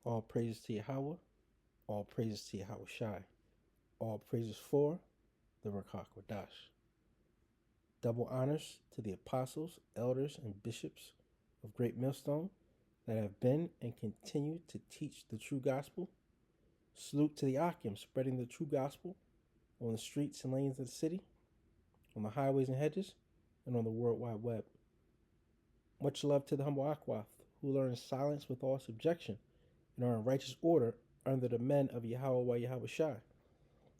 All praises to Yahweh. All praises to Yahweh Shai. All praises for the Rakak Wadash. Double honors to the apostles, elders, and bishops of Great Millstone that have been and continue to teach the true gospel. Salute to the Akim spreading the true gospel on the streets and lanes of the city, on the highways and hedges, and on the World Wide Web. Much love to the humble Akwath, who learn silence with all subjection and are in righteous order under the men of Yahweh Yahweh Shai.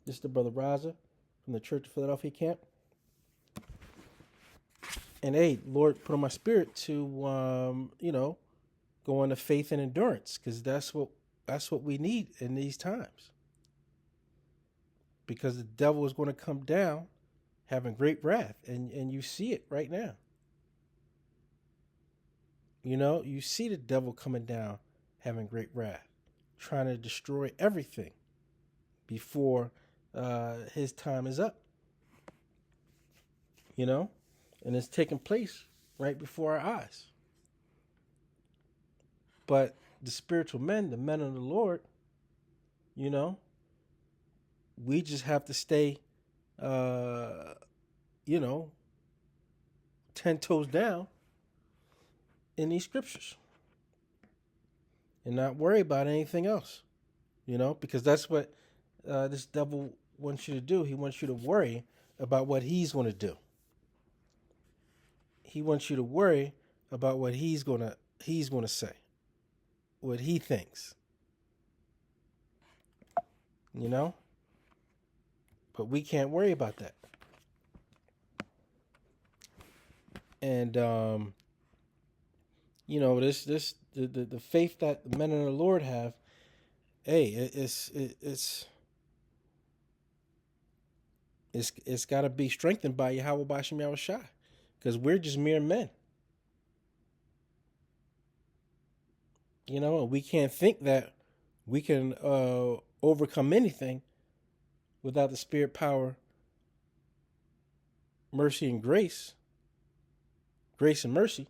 This is the brother Raza from the Church of Philadelphia camp. And hey, Lord put on my spirit to go into faith and endurance, because that's what we need in these times. Because the devil is going to come down having great wrath, and you see it right now. You see the devil coming down having great wrath, trying to destroy everything before his time is up. And it's taking place right before our eyes. But the spiritual men, the men of the Lord, we just have to stay, 10 toes down in these scriptures and not worry about anything else, because that's what this devil wants you to do. He wants you to worry about what he's going to do. He wants you to worry about what he's going to say, what he thinks. But we can't worry about that. And the faith that the men of the Lord have, hey, it's got to be strengthened by Yahweh Bashem Yahweh Shai, because we're just mere men. We can't think that we can overcome anything without the spirit, power, mercy, and grace and mercy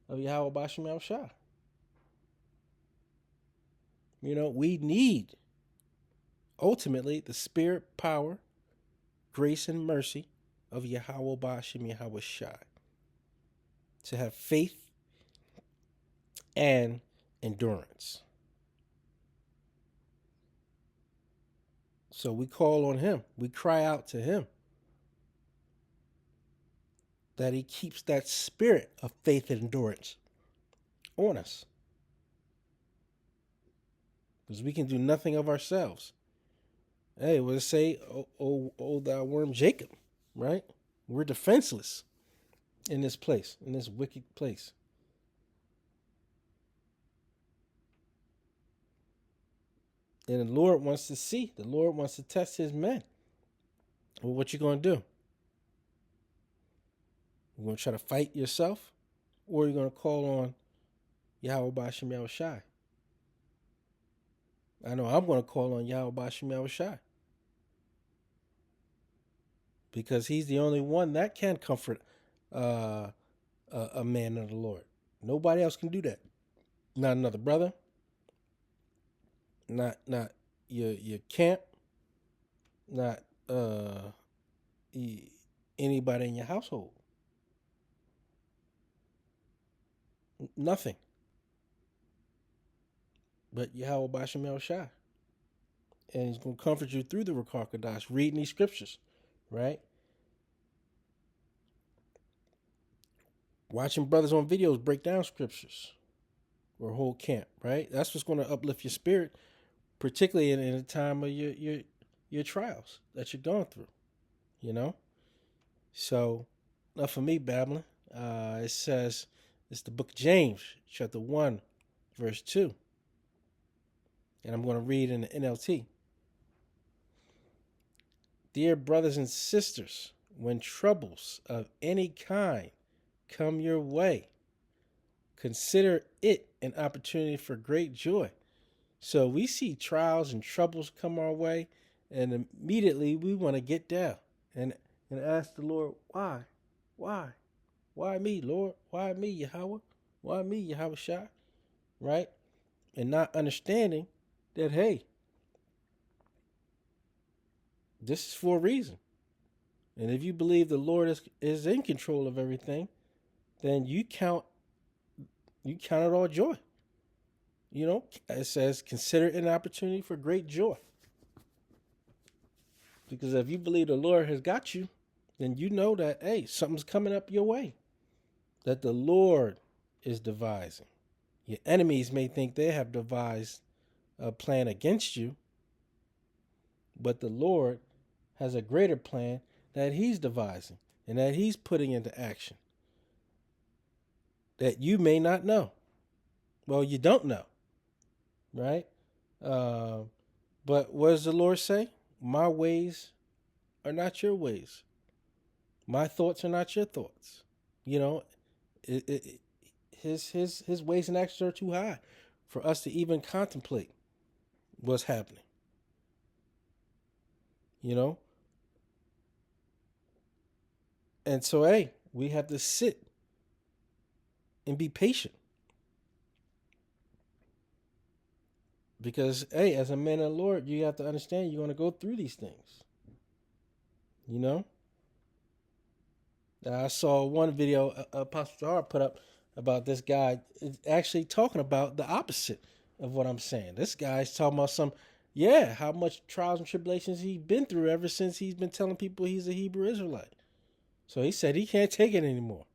of Yahweh Bashem Yahweh Shai. We need ultimately the spirit, power, grace, and mercy of Yahweh Bashem Yahweh Shai to have faith and endurance. So we call on him. We cry out to him that he keeps that spirit of faith and endurance on us. Because we can do nothing of ourselves. Hey, let's say, oh, thou worm Jacob, right? We're defenseless in this place, in this wicked place. And the Lord wants to test his men. Well, what you going to do? You going to try to fight yourself? Or are you going to call on Yahweh Bashem Yahweh Shai? I know I'm going to call on Yahweh Bashem Yahweh Shai, because he's the only one that can comfort a man of the Lord. Nobody else can do that. Not another brother. Not your camp. Not anybody in your household. Nothing. But Yahweh Bashem Yahweh Shai. And he's going to comfort you through the Rakar Kadash, reading these scriptures, right? Watching brothers on videos break down scriptures or whole camp, right? That's what's going to uplift your spirit, particularly in the time of your trials that you're going through, So, enough for me babbling. It says, it's the book of James, chapter 1, verse 2. And I'm going to read in the NLT. Dear brothers and sisters, when troubles of any kind come your way, consider it an opportunity for great joy. So we see trials and troubles come our way, and immediately we want to get down and ask the Lord, why? Why me, Lord? Why me, Yahweh? Why me, Yahweh Shai? Right? and not understanding that, hey, this is for a reason. And if you believe the Lord is in control of everything, then you count it all joy. You know, it says consider it an opportunity for great joy. Because if you believe the Lord has got you, then you know that, hey, something's coming up your way that the Lord is devising. Your enemies may think they have devised a plan against you, but the Lord has a greater plan that he's devising and that he's putting into action that you may not know. Well, you don't know, right? But what does the Lord say? My ways are not your ways. My thoughts are not your thoughts. You know, his ways and actions are too high for us to even contemplate what's happening. You know? And so, hey, we have to sit and be patient. Because, hey, as a man of the Lord, you have to understand you're going to go through these things. You know? I saw one video Apostle Jahar put up about this guy actually talking about the opposite of what I'm saying. This guy's talking about how much trials and tribulations he's been through ever since he's been telling people he's a Hebrew Israelite. So he said he can't take it anymore.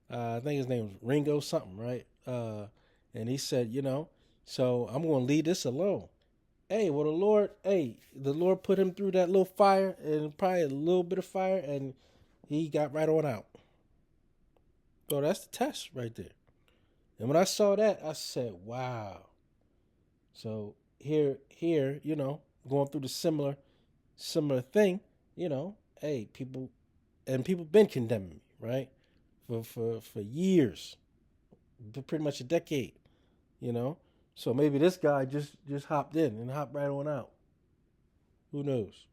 I think his name was Ringo something, right? And he said, so I'm going to leave this alone. Hey, well, the Lord put him through that little fire and probably a little bit of fire, and he got right on out. So that's the test right there. And when I saw that, I said, wow. So here, going through the similar thing, hey, people been condemning me, right? For years, pretty much a decade, So maybe this guy just hopped in and hopped right on out. Who knows?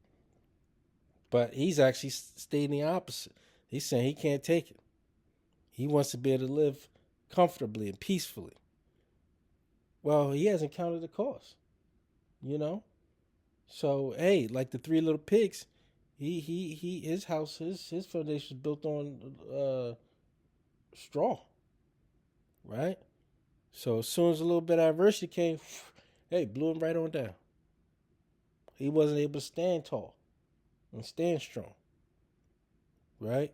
But he's actually stating the opposite. He's saying he can't take it. He wants to be able to live comfortably and peacefully. Well, he hasn't counted the cost, So, hey, like the Three Little Pigs, his house, his foundation is built on straw, right? So as soon as a little bit of adversity came, hey, blew him right on down. He wasn't able to stand tall and stand strong, right?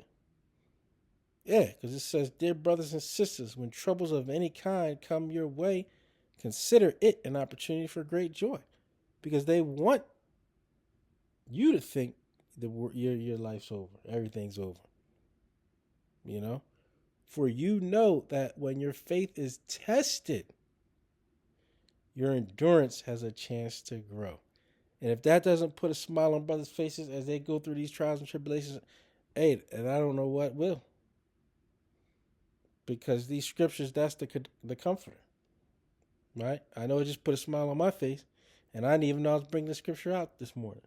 Yeah, because it says, dear brothers and sisters, when troubles of any kind come your way, consider it an opportunity for great joy, because they want you to think that your life's over, everything's over. For you know that when your faith is tested, your endurance has a chance to grow. And if that doesn't put a smile on brothers' faces as they go through these trials and tribulations, hey, and I don't know what will. Because these scriptures, that's the comforter, right? I know it just put a smile on my face, and I didn't even know I was bringing the scripture out this morning,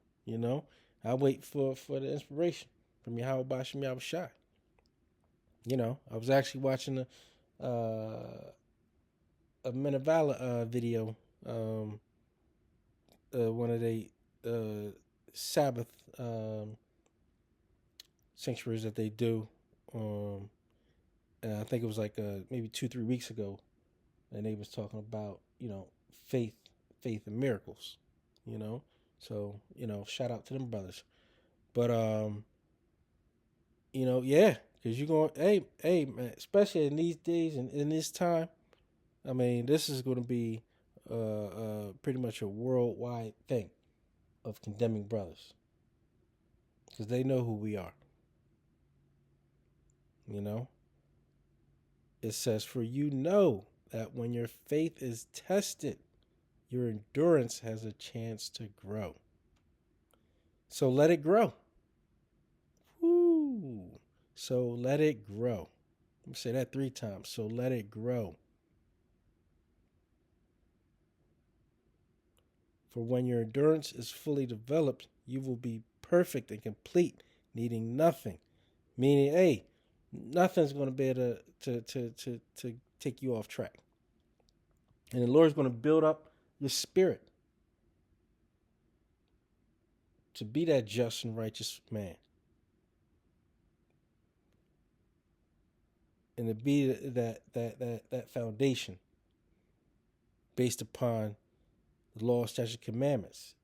I wait for the inspiration from Yahweh Bashim Yahweh Shai. I was actually watching a Men of Valor video, one of the Sabbath sanctuaries that they do, and I think it was like maybe 2-3 weeks ago, and they was talking about faith and miracles, So shout out to them brothers, but yeah, because you're going, hey man, especially in these days and in this time. I mean, this is going to be pretty much a worldwide thing of condemning brothers, because they know who we are. It says, for you know that when your faith is tested, your endurance has a chance to grow. So let it grow. Woo. So let it grow. Let me say that 3 times. So let it grow. For when your endurance is fully developed, you will be perfect and complete, needing nothing. Meaning, hey, nothing's going to be able to take you off track. And the Lord's going to build up your spirit to be that just and righteous man. And to be that foundation based upon the law, statutes, commandments,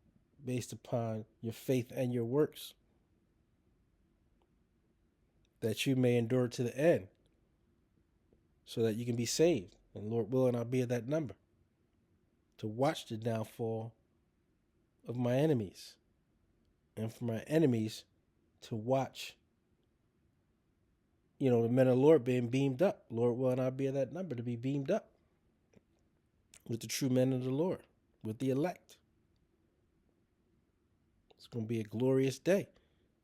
based upon your faith and your works, that you may endure to the end, so that you can be saved. And Lord willing, I'll be at that number to watch the downfall of my enemies, and for my enemies to watch, the men of the Lord being beamed up. Lord willing, I'll be at that number to be beamed up with the true men of the Lord, with the elect. It's going to be a glorious day.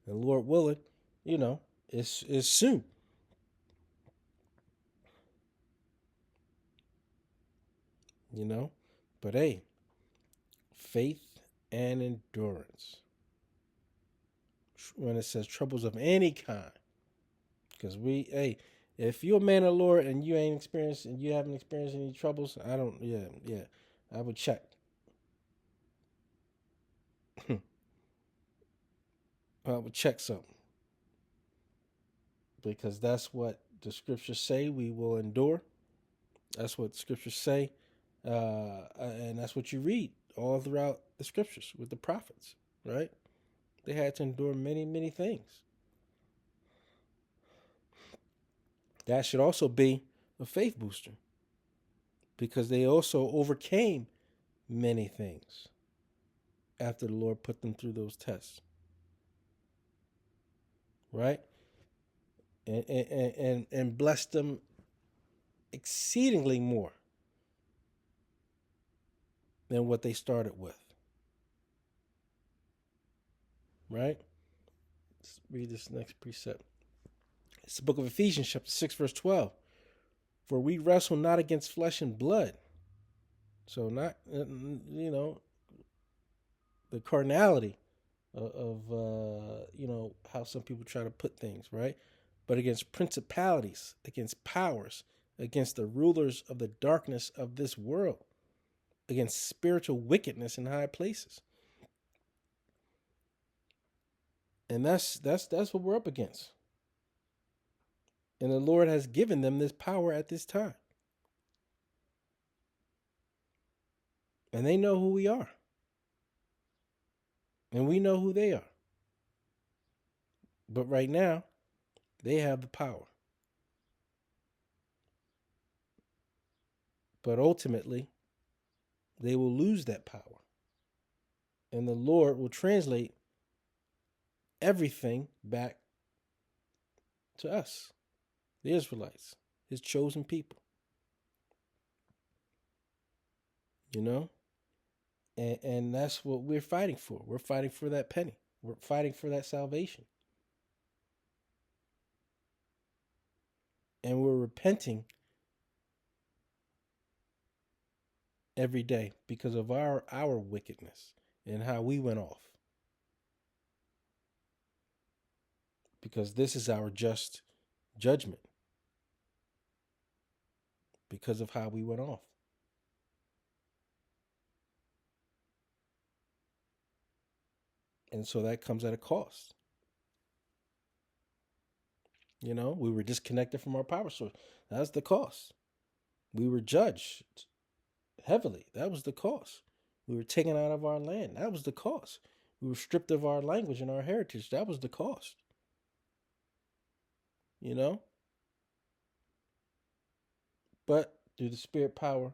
And Lord willing, it's soon. But hey, faith and endurance. When it says troubles of any kind, because if you're a man of the Lord and you haven't experienced any troubles, I would check. I would check something, because that's what the scriptures say we will endure. That's what the scriptures say, and that's what you read all throughout the scriptures with the prophets, right? They had to endure many, many things. That should also be a faith booster, because they also overcame many things after the Lord put them through those tests, right? And blessed them exceedingly more than what they started with, right? Let's read this next precept. It's the book of Ephesians, chapter 6, verse 12. For we wrestle not against flesh and blood. So not, the carnality of how some people try to put things, right? But against principalities, against powers, against the rulers of the darkness of this world, against spiritual wickedness in high places. And that's what we're up against. And the Lord has given them this power at this time. And they know who we are. And we know who they are. But right now, they have the power. But ultimately, they will lose that power. And the Lord will translate everything back to us, the Israelites, his chosen people. And that's what we're fighting for. We're fighting for that penny. We're fighting for that salvation. And we're repenting every day because of our wickedness and how we went off. Because this is our just judgment. Because of how we went off. And so that comes at a cost. We were disconnected from our power source. That's the cost. We were judged heavily. That was the cost. We were taken out of our land. That was the cost. We were stripped of our language and our heritage. That was the cost. But through the spirit, power,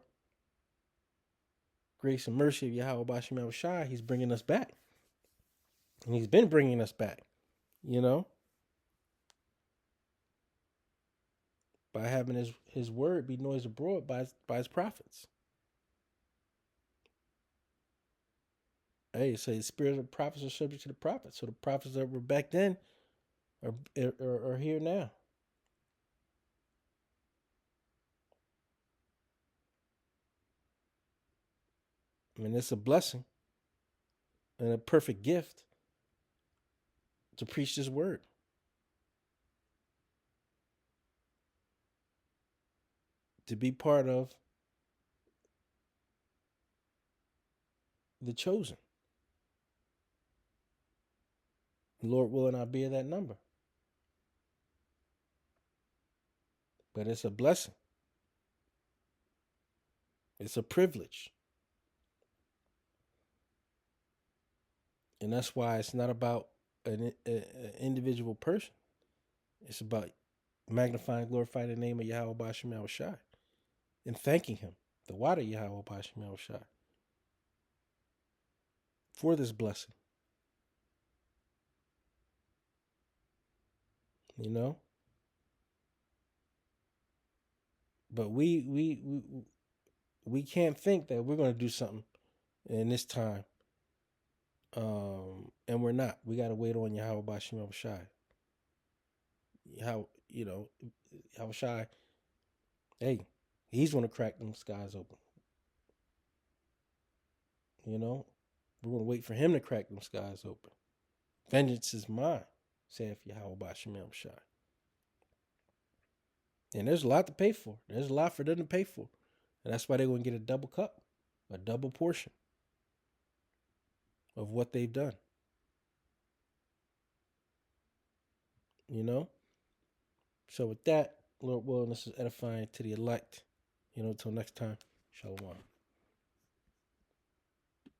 grace, and mercy of Yahweh Bashim Yahushai, he's bringing us back. And he's been bringing us back, by having his word be noised abroad by his prophets. Hey, so the spirit of the prophets are subject to the prophets. So the prophets that were back then are here now. I mean, it's a blessing and a perfect gift to preach this word. To be part of the chosen. Lord willing, I'll be that number. But it's a blessing. It's a privilege. And that's why it's not about an individual person. It's about magnifying, glorifying the name of Yahweh Bashim El Shai and thanking him, the water Yahweh Bashim El Shai, for this blessing. You know? But we can't think that we're going to do something in this time. And we're not. We got to wait on Yahweh Bashim El Shai. How, Yahweh Shai, hey, he's going to crack them skies open. We're going to wait for him to crack them skies open. Vengeance is mine, saith Yahweh Bashim El Shai. And there's a lot to pay for. There's a lot for them to pay for. And that's why they're going to get a double cup, a double portion of what they've done. So with that, Lord willing, this is edifying to the elect. Until next time, Shalom.